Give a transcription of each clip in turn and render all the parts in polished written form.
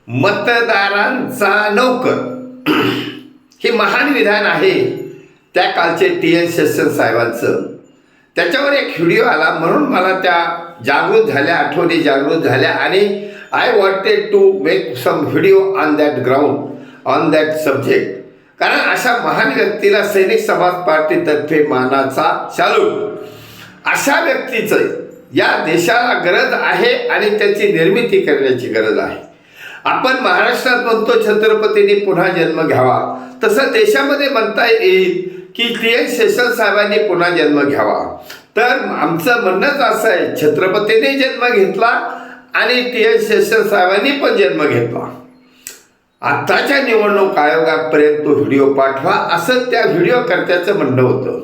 मतदारांचा नोकर हे महान विधान आहे त्या कालचे टी.एन. शेषन साहेबांचं. त्याच्यावर एक व्हिडिओ आला म्हणून मला त्या जागृत झाल्या, आठवणी जागृत झाल्या आणि I wanted to make some video on that ground, on that subject. कारण अशा महान व्यक्तीला सैनिक समाज पार्टीतर्फे मानाचा शालू. अशा व्यक्तीचं या देशाला गरज आहे आणि त्याची निर्मिती करण्याची गरज आहे. आपण महाराष्ट्रात म्हणतो छत्रपतींनी पुन्हा जन्म घ्यावा, तसं देशामध्ये म्हणता येईल की टी.एन. शेषन साहेबांनी पुन्हा जन्म घ्यावा. तर आमचं म्हणणंच असं आहे, छत्रपतींनी जन्म घेतला आणि टी.एन. शेषन साहेबांनी पण जन्म घेतला. आत्ताच्या निवडणूक आयोगापर्यंत तो व्हिडिओ पाठवा असं त्या व्हिडिओकर्त्याचं म्हणणं होतं.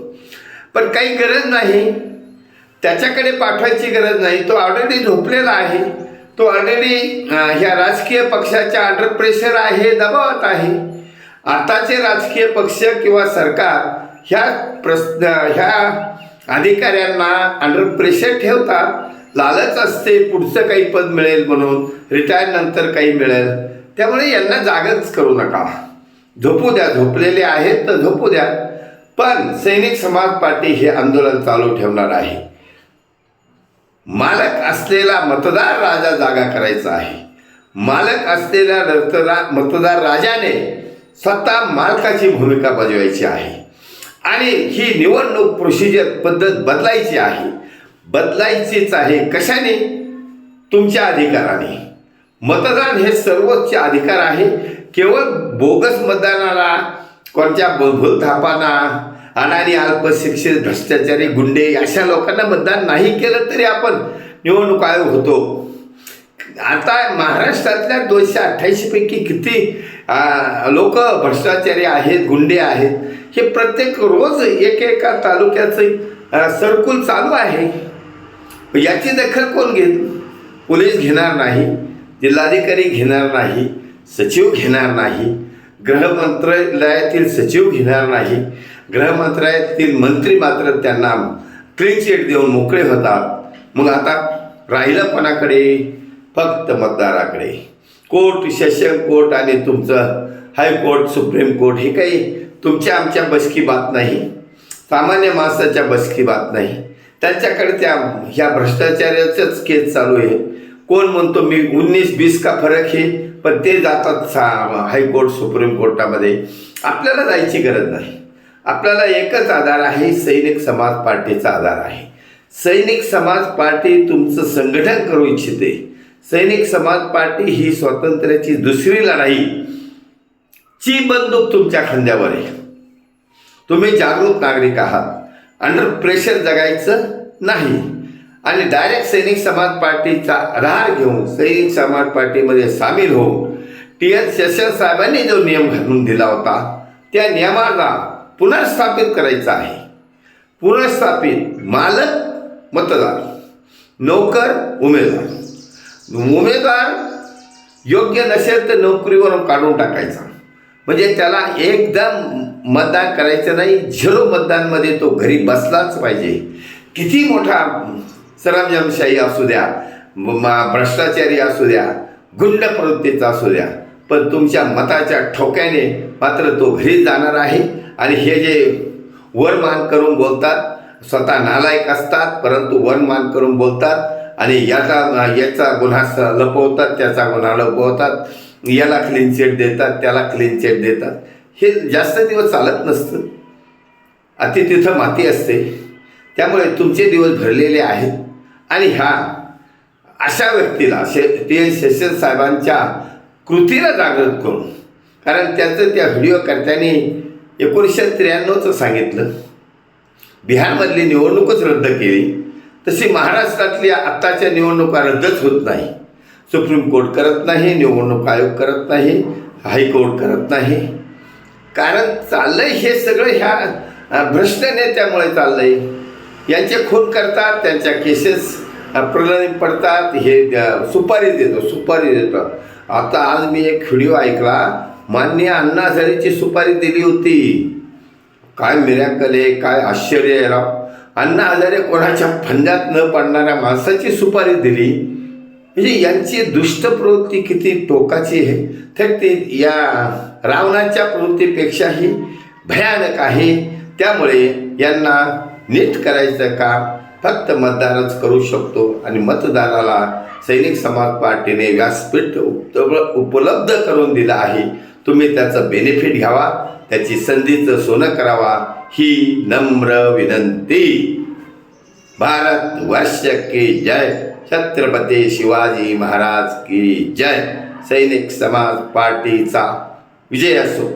पण काही गरज नाही, त्याच्याकडे पाठवायची गरज नाही. तो ऑलरेडी झोपलेला आहे. तो ऑलरेडी ह्या राजकीय पक्षाच्या अंडर प्रेशर आहे, दबावात आहे. आताचे राजकीय पक्ष किंवा सरकार ह्या अधिकाऱ्यांना अंडर प्रेशर ठेवतात. लालच असते पुढचं काही पद मिळेल म्हणून, रिटायर नंतर काही मिळेल. त्यामुळे यांना जागच करू नका, झोपू द्या. झोपलेले आहेत तर झोपू द्या. पण सैनिक समाज पार्टी हे आंदोलन चालू ठेवणार आहे. मालक असलेला मतदार राजा जागा करायचा आहे. मालक असलेल्या मतदार राजाने स्वतः मालकाची भूमिका बजावायची आहे आणि ही निवडणूक प्रोसिजर पद्धत बदलायची आहे. बदलायचीच आहे. कशाने? तुमच्या अधिकाराने. मतदान हे सर्वोच्च अधिकार आहे. केवळ बोगस मतदानाला, कोणत्या भूलथापांना, अनादी अल्पशिक्षित भ्रष्टाचारी गुंडे अशा लोकांना मतदान नाही केलं तरी आपण निवडणूक आयोग होतो. आता महाराष्ट्रातल्या 228 पैकी किती लोक भ्रष्टाचारी आहेत, गुंडे आहेत, हे प्रत्येक रोज एकेका तालुक्याचं सर्कल चालू आहे. याची दखल कोण घेत? पोलीस घेणार नाही, जिल्हाधिकारी घेणार नाही, सचिव घेणार नाही, गृहमंत्रालयातील सचिव घेणार नाही. गृहमंत्रालयातील मंत्री मात्र त्यांना क्लीन चिट देऊन मोकळे होतात. मग आता राहिलं कोणाकडे? फक्त मतदाराकडे. कोर्ट, सेशन कोर्ट आणि तुमचं हायकोर्ट, सुप्रीम कोर्ट हे काही तुमच्या आमच्या बसकी बात नाही, सामान्य माणसाच्या बसकी बात नाही. त्यांच्याकडे ह्या भ्रष्टाचाराचंच केस चालू आहे. कोण म्हणतो मी 19-20 का फरक आहे, पण ते जातात हायकोर्ट, सुप्रीम कोर्टामध्ये. आपल्याला जायची गरज नाही. आपल्याला एकच आधार आहे, सैनिक समाज पार्टीचा आधार आहे. सैनिक समाज पार्टी तुमचं संघटन करू इच्छिते. सैनिक समाज पार्टी ही स्वातंत्र्याची दुसरी लढाई ची बंदूक तुमच्या खांद्यावर आहे. तुम्ही जागरूक नागरिक आहात. अंडर प्रेशर जगायचं नाही आणि डायरेक्ट सैनिक समाज पार्टीचा आधार घेऊन सैनिक समाज पार्टीमध्ये सामील होऊन टी.एन. शेषन साहेबांनी जो नियम घालून दिला होता त्या नियमाला पुनर्स्थापित करायचा आहे. पुनर्स्थापित मालक मतदार, नोकर उमेदवार. उमेदवार योग्य नसेल तर नोकरीवरून काढून टाकायचा. म्हणजे त्याला एकदम मतदान करायचं नाही. 0 मतदानमध्ये तो घरी बसलाच पाहिजे. किती मोठा सरंजामशाही असू द्या, भ्रष्टाचारी असू द्या, गुंड प्रवृत्तीचा असू द्या, पण तुमच्या मताच्या ठोक्याने मात्र तो घरी जाणार आहे. आणि हे जे वरमान करून बोलतात, स्वतः नालायक असतात परंतु वरमान करून बोलतात आणि याचा गुन्हा लपवतात, त्याचा गुन्हा लपवतात, याला क्लीन चिट देतात, त्याला क्लीन चिट देतात. हे जास्त दिवस चालत नसतं. अति तिथं माती असते. त्यामुळे तुमचे दिवस भरलेले आहेत. आणि ह्या अशा व्यक्तीला टी.एन. शेषन साहेबांच्या कृतीला जागृत करून, कारण त्याचं त्या व्हिडिओकर्त्यांनी 1993चं सांगितलं, बिहारमधली निवडणूकच रद्द केली. तशी महाराष्ट्रातल्या आत्ताच्या निवडणुका रद्दच होत नाही. सुप्रीम कोर्ट करत नाही, निवडणूक आयोग करत नाही, हायकोर्ट करत नाही. कारण चाललंय हे सगळं ह्या भ्रष्ट नेत्यामुळे चाललंय. यांचे खून करतात, त्यांच्या केसेस प्रलंबित पडतात, हे सुपारी देतात. आता आज मी एक व्हिडिओ ऐकला, माननीय अण्णा हजारेची सुपारी दिली होती. काय मिरॅकल आहे, काय आश्चर्य आहे राव. अण्णा हजारे कोणाच्या फंद्यात न पडणाऱ्या माणसाची सुपारी दिली. म्हणजे यांची दुष्ट प्रवृत्ती किती टोकाची आहे, तर ती या रावणाच्या प्रवृत्तीपेक्षाही भयानक आहे. त्यामुळे यांना नीट करायचं काम फक्त मतदारच करू शकतो आणि मतदाराला सैनिक समाज पार्टीने व्यासपीठ उपलब्ध करून दिलं आहे. तुम्ही त्याचं बेनिफिट घ्यावा, त्याची संधीचं सोनं करावा ही नम्र विनंती. भारत वर्ष की जय. छत्रपती शिवाजी महाराज की जय. सैनिक समाज पार्टीचा विजय असो.